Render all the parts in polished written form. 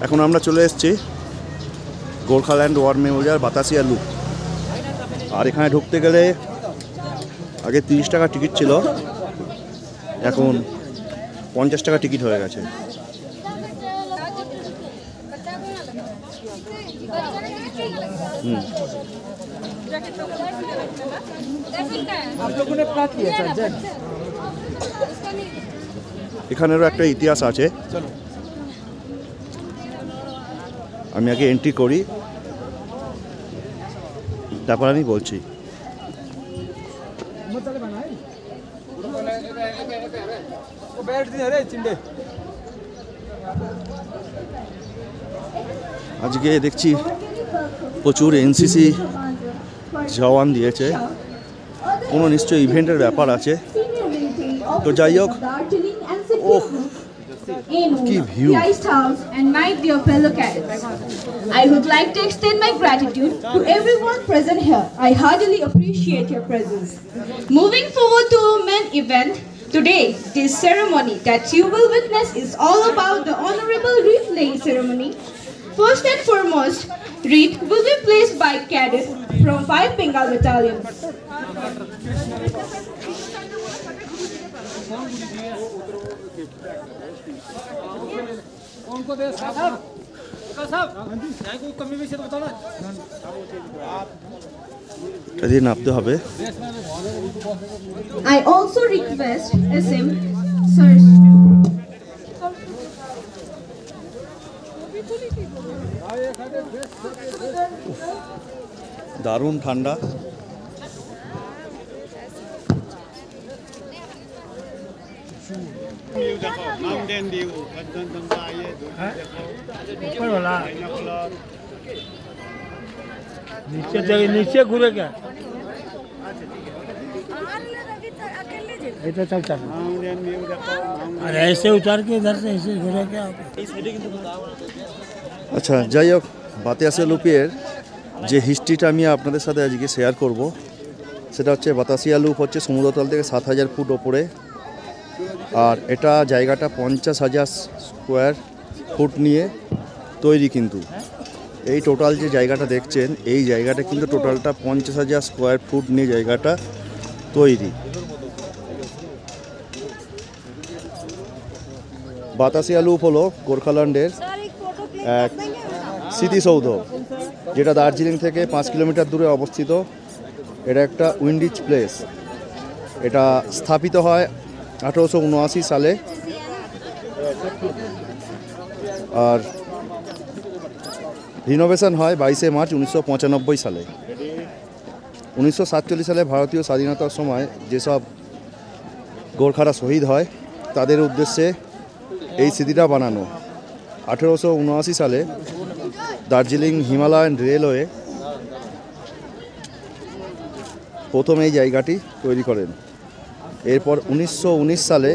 এখন আমরা চলে এসেছি Gorkhaland war memorial Batasia loop. আর এখানে ঢুকতে গেলে আগে 30 টাকা টিকিট ছিল, এখন 50 টাকা টিকিট হয়ে গেছে। এখানেরও একটা ইতিহাস আছে, আমি আগে এন্ট্রি করি, তারপর আমি বলছি। আজকে দেখছি প্রচুর এনসিসি জওয়ান দিয়েছে, কোনো নিশ্চয়ই ইভেন্টের ব্যাপার আছে। তো যাই হোক, ওহ কি view! And my dear fellow cadets, I would like to extend my gratitude to everyone present here. I heartily appreciate your presence. Moving forward to our main event, today, this ceremony that you will witness is all about the honorable wreath laying ceremony. First and foremost, wreath will be placed by cadets from 5 Bengal battalions. নামতে হবে। I also request SM Sir. দারুণ ঠান্ডা। Mountain view Kanchenjunga ये ऊपर वाला नीचे घूरे क्या तो चल माउंटेन व्यू देखो, अरे ऐसे उतार के इधर से ऐसे घूरे क्या। আচ্ছা, যাই হোক, বাতাসিয়া লুপের যে হিস্ট্রিটা আমি আপনাদের সাথে আজকে শেয়ার করব, সেটা হচ্ছে বাতাসিয়া লুপ হচ্ছে সমুদ্রতল থেকে 7000 ফুট ওপরে। আর এটা জায়গাটা 50,000 স্কোয়ার ফুট নিয়ে তৈরি। কিন্তু এই টোটাল যে জায়গাটা দেখছেন, এই জায়গাটা কিন্তু টোটালটা 50,000 স্কোয়ার ফুট নিয়ে জায়গাটা তৈরি। বাতাসিয়া লুপ হলো গোর্খাল্যান্ডের এক স্মৃতিসৌধ, যেটা দার্জিলিং থেকে 5 কিলোমিটার দূরে অবস্থিত। এটা একটা উইন্ডিজ প্লেস। এটা স্থাপিত হয় 1879 সালে, আর রিনোভেশন হয় 22 মার্চ 1995 সালে। 1947 সালে ভারতীয় স্বাধীনতার সময় যেসব গোর্খারা শহীদ হয়, তাদের উদ্দেশ্যে এই স্মৃতিটা বানানো। 1879 সালে দার্জিলিং হিমালয়ান রেলওয়ে প্রথম এই জায়গাটি তৈরি করেন। এরপর 1919 সালে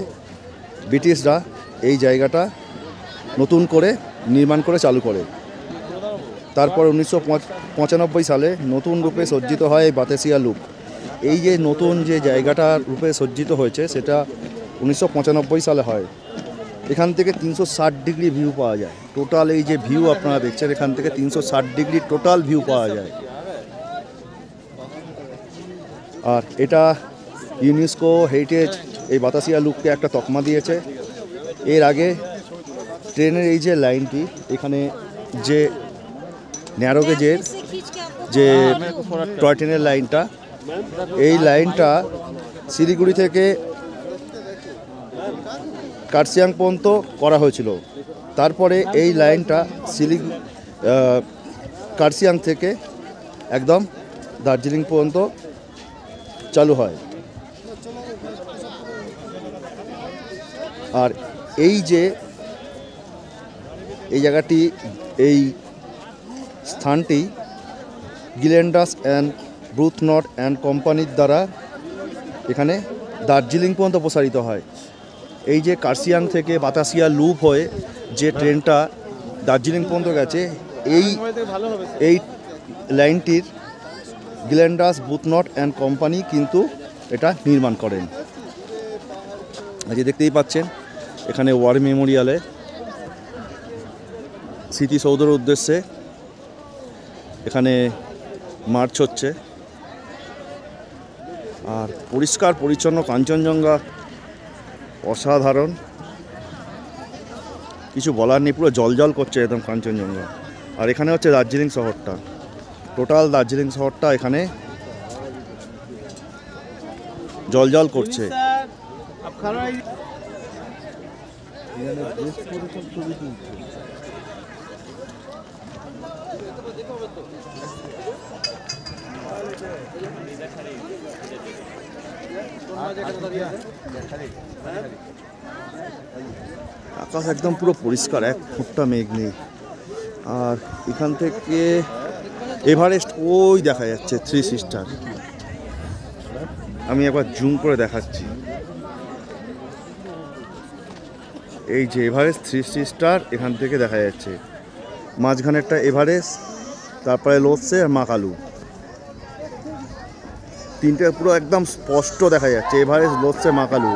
ব্রিটিশরা এই জায়গাটা নতুন করে নির্মাণ করে চালু করে। তারপর 1995 সালে নতুন রূপে সজ্জিত হয় এই বাতাসিয়া লুপ। এই যে নতুন যে জায়গাটা রূপে সজ্জিত হয়েছে, সেটা 1995 সালে হয়। এখান থেকে 360 ডিগ্রি ভিউ পাওয়া যায়। টোটাল এই যে ভিউ আপনারা দেখছেন, এখান থেকে 360 ডিগ্রি টোটাল ভিউ পাওয়া যায়। আর এটা ইউনেস্কো হেরিটেজ এই বাতাসিয়া লুপকে একটা তকমা দিয়েছে। এর আগে ট্রেনের এই যে লাইনটি, এখানে যে ন্যারো গেজের যে টয় ট্রেনের লাইনটা, এই লাইনটা শিলিগুড়ি থেকে কার্সিয়াং পর্যন্ত করা হয়েছিল। তারপরে এই লাইনটা কার্সিয়াং থেকে একদম দার্জিলিং পর্যন্ত চালু হয়। আর এই যে এই জায়গাটি, এই স্থানটি গিলেন্ডাস অ্যান্ড ব্রুথনট অ্যান্ড কোম্পানির দ্বারা এখানে দার্জিলিং পর্যন্ত প্রসারিত হয়। এই যে কার্সিয়াং থেকে বাতাসিয়া লুপ হয়ে যে ট্রেনটা দার্জিলিং পর্যন্ত গেছে, এই লাইনটির গিলেন্ডাস ব্রুথনট অ্যান্ড কোম্পানি কিন্তু এটা নির্মাণ করেন। আজ দেখতেই পাচ্ছেন এখানে ওয়ার মেমোরিয়ালে স্মৃতিসৌধের উদ্দেশ্যে এখানে মার্চ হচ্ছে। আর পরিষ্কার পরিচ্ছন্ন কাঞ্চনজঙ্ঘা অসাধারণ, কিছু বলার নেই, পুরো জলজল করছে একদম কাঞ্চনজঙ্ঘা। আর এখানে হচ্ছে দার্জিলিং শহরটা, টোটাল দার্জিলিং শহরটা এখানে জলজল করছে। আকাশ একদম পুরো পরিষ্কার, এক ফুটটা মেঘ নেই। আর এখান থেকে এভারেস্ট ওই দেখা যাচ্ছে, 3 সিস্টার। আমি একবার জুম করে দেখাচ্ছি, এই যে এভারেস্ট 3 সিস্টার এখান থেকে দেখা যাচ্ছে। মাঝখানেরটা এভারেস্ট, তারপরে লোৎসে আর মাকালু, তিনটে পুরো একদম স্পষ্ট দেখা যাচ্ছে, এভারেস্ট, লোৎসে, মাকালু।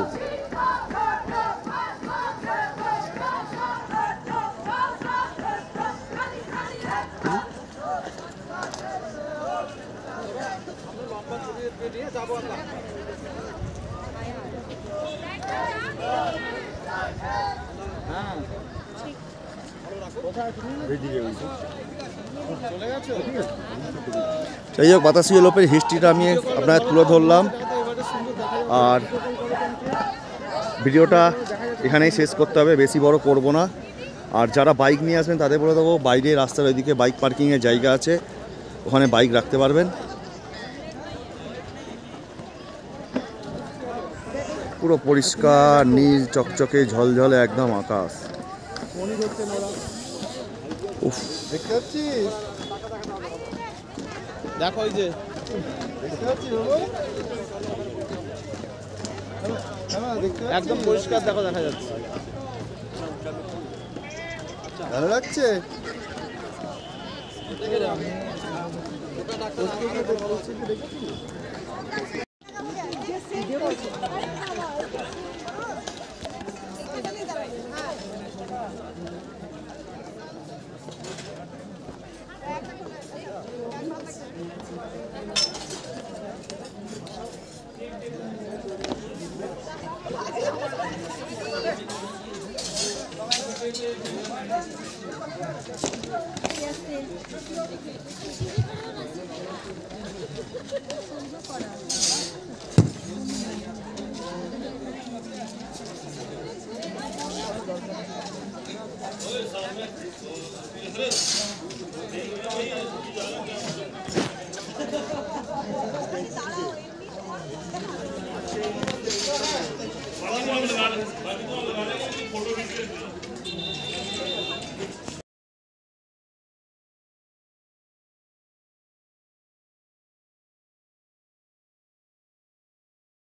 যাই হোক, বাতাসি লোপের হিস্ট্রিটা আমি আপনার তুলে ধরলাম। আর ভিডিওটা এখানেই শেষ করতে হবে, বেশি বড় করব না। আর যারা বাইক নিয়ে আসবেন তাদের বলে দেবো, বাইরে রাস্তার ওইদিকে বাইক পার্কিংয়ের জায়গা আছে, ওখানে বাইক রাখতে পারবেন। পুরো পরিষ্কার নীল চকচকে ঝলঝলে একদম আকাশ। উফ, দেখতে পাচ্ছিস? দেখো ওই যে দেখতে পাচ্ছিস একদম পরিষ্কার, দেখো দেখা যাচ্ছে, ভালো লাগছে।